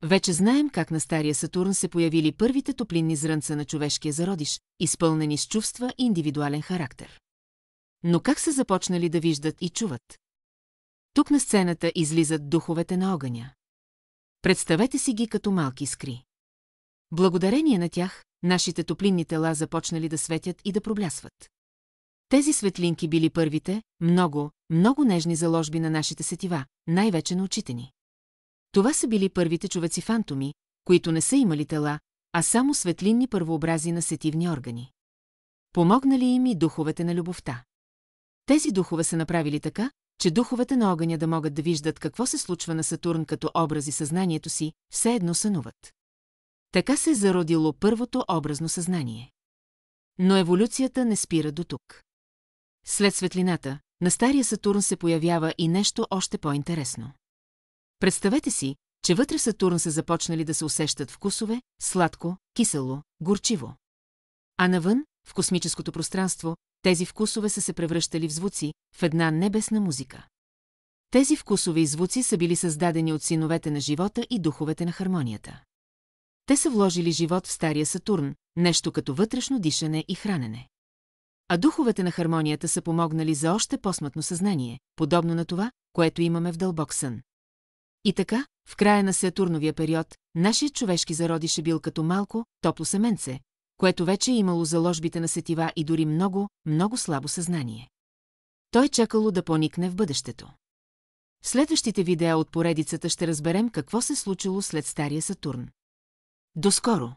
Вече знаем как на стария Сатурн се появили първите топлинни зрънца на човешкия зародиш, изпълнени с чувства и индивидуален характер. Но как са започнали да виждат и чуват? Тук на сцената излизат духовете на огъня. Представете си ги като малки искри. Благодарение на тях, нашите топлинни тела започнали да светят и да проблясват. Тези светлинки били първите, много нежни заложби на нашите сетива, най-вече на очите ни. Това са били първите човеци-фантоми, които не са имали тела, а само светлинни първообрази на сетивни органи. Помогнали им и духовете на любовта. Тези духове са направили така, че духовете на огъня да могат да виждат какво се случва на Сатурн като образи съзнанието си, все едно сънуват. Така се е зародило първото образно съзнание. Но еволюцията не спира до тук. След светлината, на стария Сатурн се появява и нещо още по-интересно. Представете си, че вътре в Сатурн са започнали да се усещат вкусове, сладко, кисело, горчиво. А навън, в космическото пространство, тези вкусове са се превръщали в звуци, в една небесна музика. Тези вкусове и звуци са били създадени от синовете на живота и духовете на хармонията. Те са вложили живот в стария Сатурн, нещо като вътрешно дишане и хранене. А духовете на хармонията са помогнали за още по-смътно съзнание, подобно на това, което имаме в дълбок сън. И така, в края на Сатурновия период, нашият човешки зародиш е бил като малко, топло семенце, което вече е имало заложбите на сетива и дори много слабо съзнание. Той чакало да поникне в бъдещето. В следващите видеа от поредицата ще разберем какво се случило след стария Сатурн. До скоро!